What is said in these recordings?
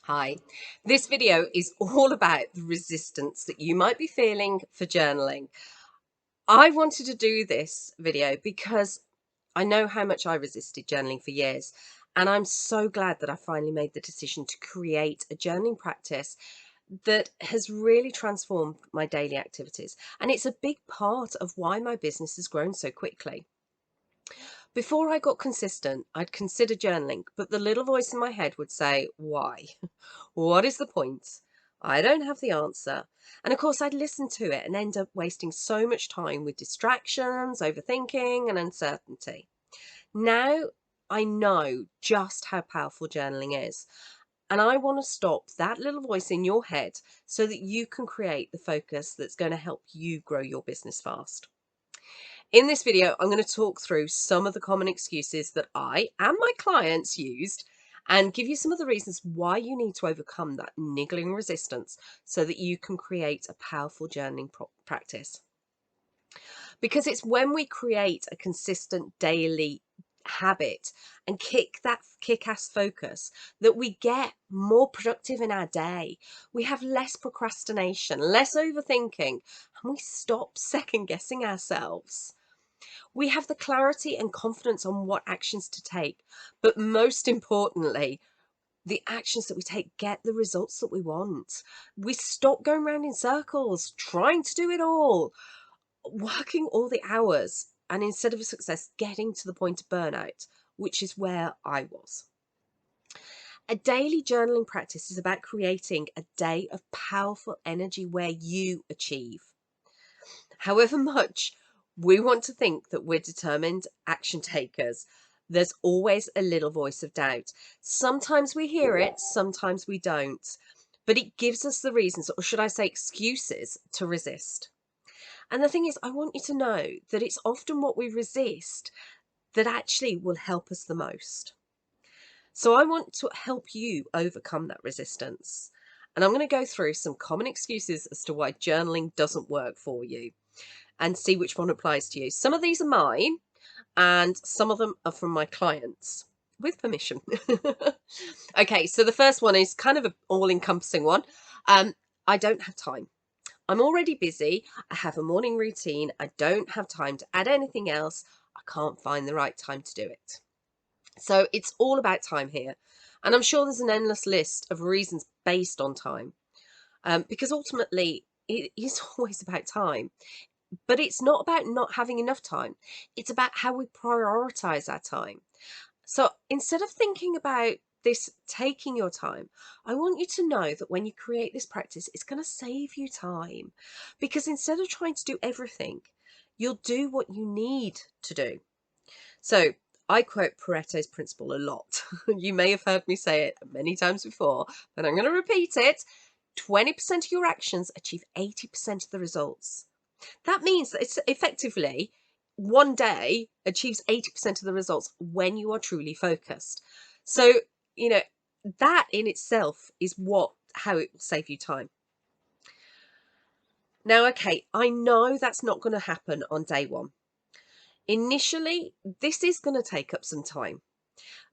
Hi, this video is all about the resistance that you might be feeling for journaling. I wanted to do this video because I know how much I resisted journaling for years, and I'm so glad that I finally made the decision to create a journaling practice that has really transformed my daily activities. And it's a big part of why my business has grown so quickly. Before I got consistent, I'd consider journaling, but the little voice in my head would say, why? What is the point? I don't have the answer. And of course, I'd listen to it and end up wasting so much time with distractions, overthinking, and uncertainty. Now I know just how powerful journaling is. And I want to stop that little voice in your head so that you can create the focus that's going to help you grow your business fast. In this video, I'm going to talk through some of the common excuses that I and my clients used and give you some of the reasons why you need to overcome that niggling resistance so that you can create a powerful journaling practice. Because it's when we create a consistent daily habit and kick-ass focus that we get more productive in our day. We have less procrastination, less overthinking, and we stop second guessing ourselves. We have the clarity and confidence on what actions to take, but most importantly, the actions that we take get the results that we want. We stop going around in circles, trying to do it all, working all the hours, and instead of success, getting to the point of burnout, which is where I was. A daily journaling practice is about creating a day of powerful energy where you achieve. However much we want to think that we're determined action takers, there's always a little voice of doubt. Sometimes we hear it, sometimes we don't, but it gives us the reasons, or should I say excuses, to resist. And the thing is, I want you to know that it's often what we resist that actually will help us the most. So I want to help you overcome that resistance. And I'm going to go through some common excuses as to why journaling doesn't work for you and see which one applies to you. Some of these are mine and some of them are from my clients with permission. Okay, so the first one is kind of an all-encompassing one. I don't have time. I'm already busy. I have a morning routine. I don't have time to add anything else. I can't find the right time to do it. So it's all about time here. And I'm sure there's an endless list of reasons based on time, because ultimately it is always about time. But it's not about not having enough time. It's about how we prioritize our time. So instead of thinking about this taking your time, I want you to know that when you create this practice, it's going to save you time, because instead of trying to do everything, you'll do what you need to do. So I quote Pareto's principle a lot. You may have heard me say it many times before, but I'm going to repeat it. 20% of your actions achieve 80% of the results. That means that it's effectively one day achieves 80% of the results when you are truly focused. So, you know, that in itself is how it will save you time. Now, okay, I know that's not going to happen on day one. Initially, this is going to take up some time.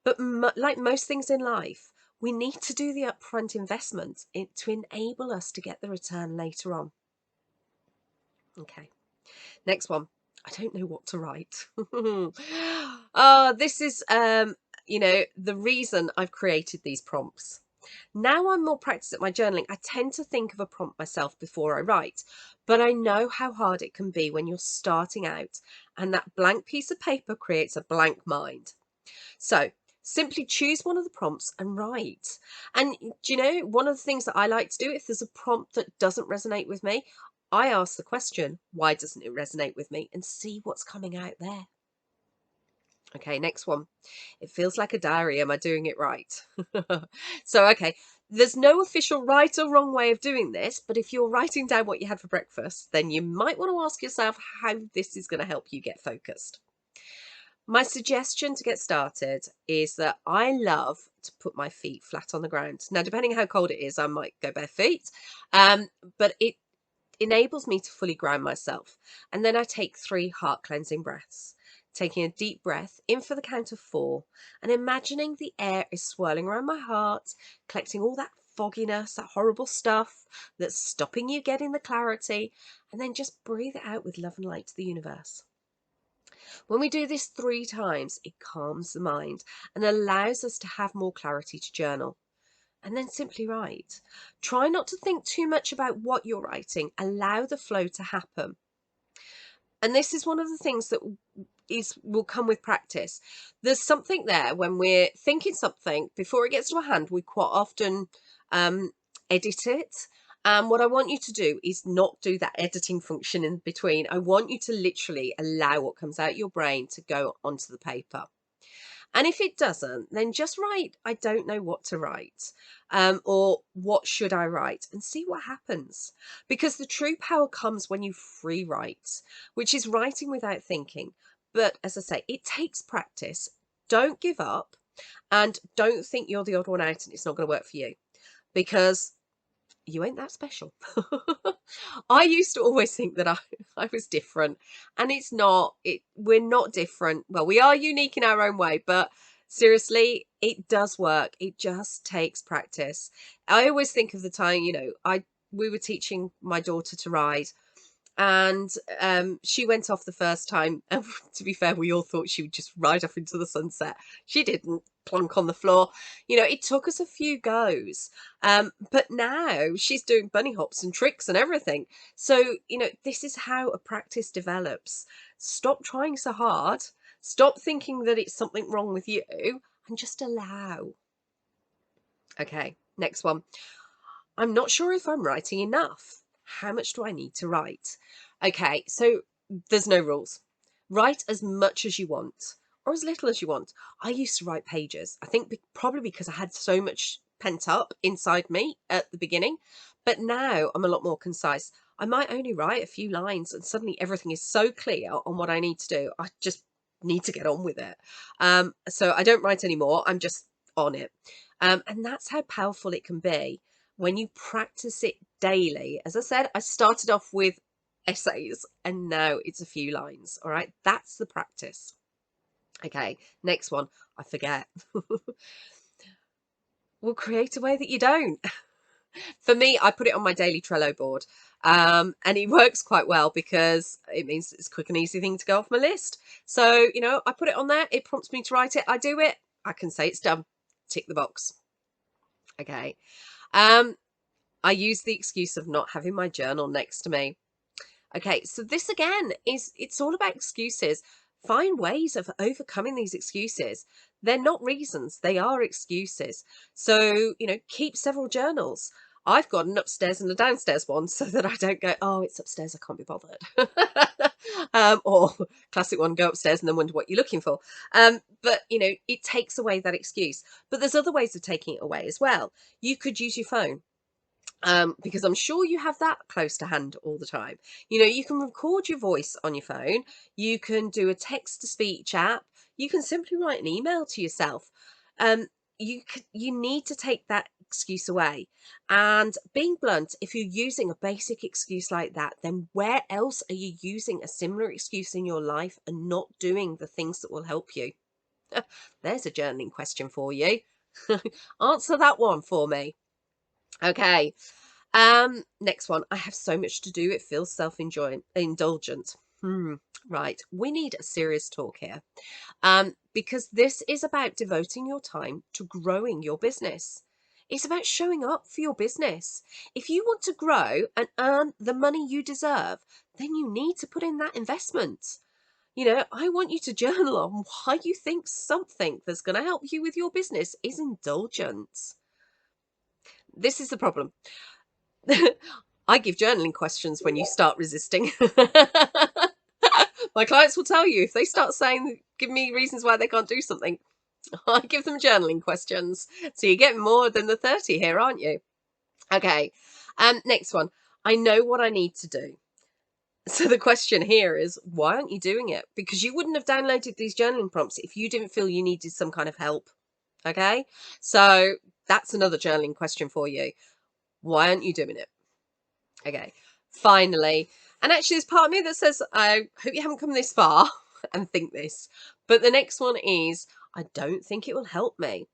But like most things in life, we need to do the upfront investment to enable us to get the return later on. Okay, next one. I don't know what to write. This is, the reason I've created these prompts. Now I'm more practiced at my journaling, I tend to think of a prompt myself before I write, but I know how hard it can be when you're starting out and that blank piece of paper creates a blank mind. So simply choose one of the prompts and write. And do you know, one of the things that I like to do, if there's a prompt that doesn't resonate with me, I ask the question, why doesn't it resonate with me? And see what's coming out there. Okay, next one. It feels like a diary. Am I doing it right? So, okay, there's no official right or wrong way of doing this, but if you're writing down what you had for breakfast, then you might want to ask yourself how this is going to help you get focused. My suggestion to get started is that I love to put my feet flat on the ground. Now, depending how cold it is, I might go bare feet, but it enables me to fully ground myself. And then I take 3 heart cleansing breaths. taking a deep breath in for the count of 4 and imagining the air is swirling around my heart, collecting all that fogginess, that horrible stuff that's stopping you getting the clarity, and then just breathe it out with love and light to the universe. When we do this 3 times, it calms the mind and allows us to have more clarity to journal. And then simply write. Try not to think too much about what you're writing. Allow the flow to happen. And this is one of the things that will come with practice. There's something there when we're thinking something before it gets to our hand, we quite often edit it. And what I want you to do is not do that editing function in between. I want you to literally allow what comes out your brain to go onto the paper. And if it doesn't, then just write, I don't know what to write, or what should I write, and see what happens. Because the true power comes when you free write, which is writing without thinking. But as I say, it takes practice. Don't give up, and don't think you're the odd one out and it's not going to work for you, because you ain't that special. I used to always think that I was different, and it's not. We're not different. Well, we are unique in our own way, but seriously, it does work. It just takes practice. I always think of the time, we were teaching my daughter to ride, and she went off the first time, and to be fair, we all thought she would just ride off into the sunset. She didn't. Plonk on the floor. It took us a few goes, but now she's doing bunny hops and tricks and everything. So this is how a practice develops. Stop trying so hard, stop thinking that it's something wrong with you, and just allow. Okay, next one. I'm not sure if I'm writing enough. How much do I need to write? Okay, so there's no rules. Write as much as you want or as little as you want. I used to write pages. I think probably because I had so much pent up inside me at the beginning, but now I'm a lot more concise. I might only write a few lines and suddenly everything is so clear on what I need to do. I just need to get on with it. So I don't write anymore. I'm just on it. And that's how powerful it can be when you practice it daily. As I said, I started off with essays and now it's a few lines. All right, that's the practice. Okay, next one. I forget. We'll create a way that you don't. For me, I put it on my daily Trello board, and it works quite well because it means it's a quick and easy thing to go off my list. So, I put it on there. It prompts me to write it. I do it. I can say it's done. Tick the box. Okay. I use the excuse of not having my journal next to me. Okay, so this again it's all about excuses. Find ways of overcoming these excuses. They're not reasons, they are excuses. So, keep several journals. I've got an upstairs and a downstairs one so that I don't go, oh, it's upstairs, I can't be bothered. Or classic one, go upstairs and then wonder what you're looking for. But, it takes away that excuse. But there's other ways of taking it away as well. You could use your phone. Because I'm sure you have that close to hand all the time. You can record your voice on your phone. You can do a text to speech app. You can simply write an email to yourself. You need to take that excuse away. And being blunt, if you're using a basic excuse like that, then where else are you using a similar excuse in your life and not doing the things that will help you? There's a journaling question for you. Answer that one for me. Okay. Next one. I have so much to do. It feels indulgent. Right. We need a serious talk here. Because this is about devoting your time to growing your business. It's about showing up for your business. If you want to grow and earn the money you deserve, then you need to put in that investment. I want you to journal on why you think something that's going to help you with your business is indulgent. This is the problem. I give journaling questions when you start resisting. My clients will tell you if they start saying, give me reasons why they can't do something, I give them journaling questions. So you're getting more than the 30 here, aren't you? Okay. Next one. I know what I need to do. So the question here is, why aren't you doing it? Because you wouldn't have downloaded these journaling prompts if you didn't feel you needed some kind of help. Okay. So that's another journaling question for you. Why aren't you doing it? Okay, finally. And actually, there's part of me that says, I hope you haven't come this far. and think this. But the next one is, I don't think it will help me.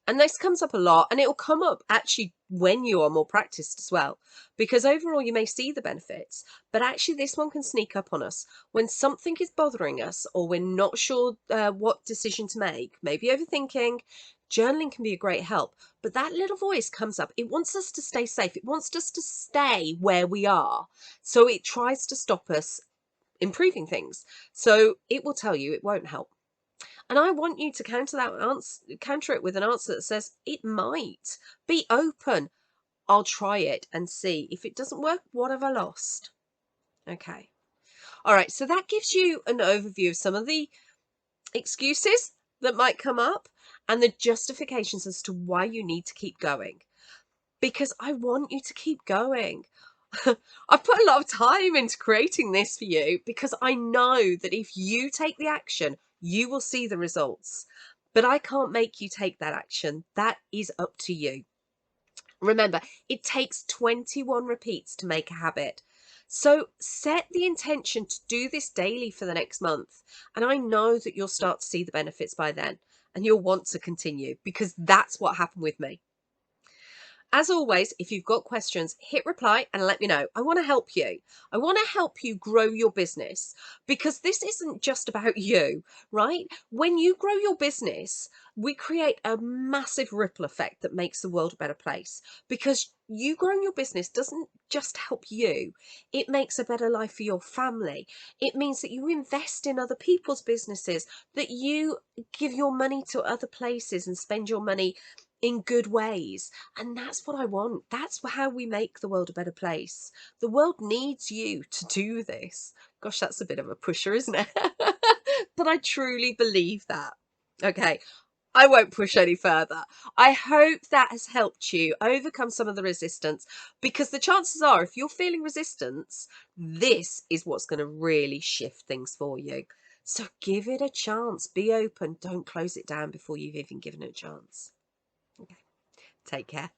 And this comes up a lot, and it will come up actually when you are more practiced as well, because overall you may see the benefits, but actually this one can sneak up on us when something is bothering us or we're not sure what decision to make, maybe overthinking. Journaling can be a great help, but that little voice comes up. It wants us to stay safe. It wants us to stay where we are. So it tries to stop us improving things. So it will tell you it won't help. And I want you to counter it with an answer that says, it might. Be open. I'll try it and see. If it doesn't work, what have I lost? Okay. All right. So that gives you an overview of some of the excuses that might come up and the justifications as to why you need to keep going. Because I want you to keep going. I've put a lot of time into creating this for you because I know that if you take the action, you will see the results. But I can't make you take that action. That is up to you. Remember, it takes 21 repeats to make a habit. So set the intention to do this daily for the next month. And I know that you'll start to see the benefits by then and you'll want to continue because that's what happened with me. As always, if you've got questions, hit reply and let me know. I want to help you. I want to help you grow your business because this isn't just about you, right? When you grow your business, we create a massive ripple effect that makes the world a better place because you growing your business doesn't just help you. It makes a better life for your family. It means that you invest in other people's businesses, that you give your money to other places and spend your money in good ways. And that's what I want. That's how we make the world a better place. The world needs you to do this. Gosh, that's a bit of a pusher, isn't it? But I truly believe that. Okay, I won't push any further. I hope that has helped you overcome some of the resistance because the chances are if you're feeling resistance, this is what's going to really shift things for you. So give it a chance. Be open. Don't close it down before you've even given it a chance. Okay. Take care.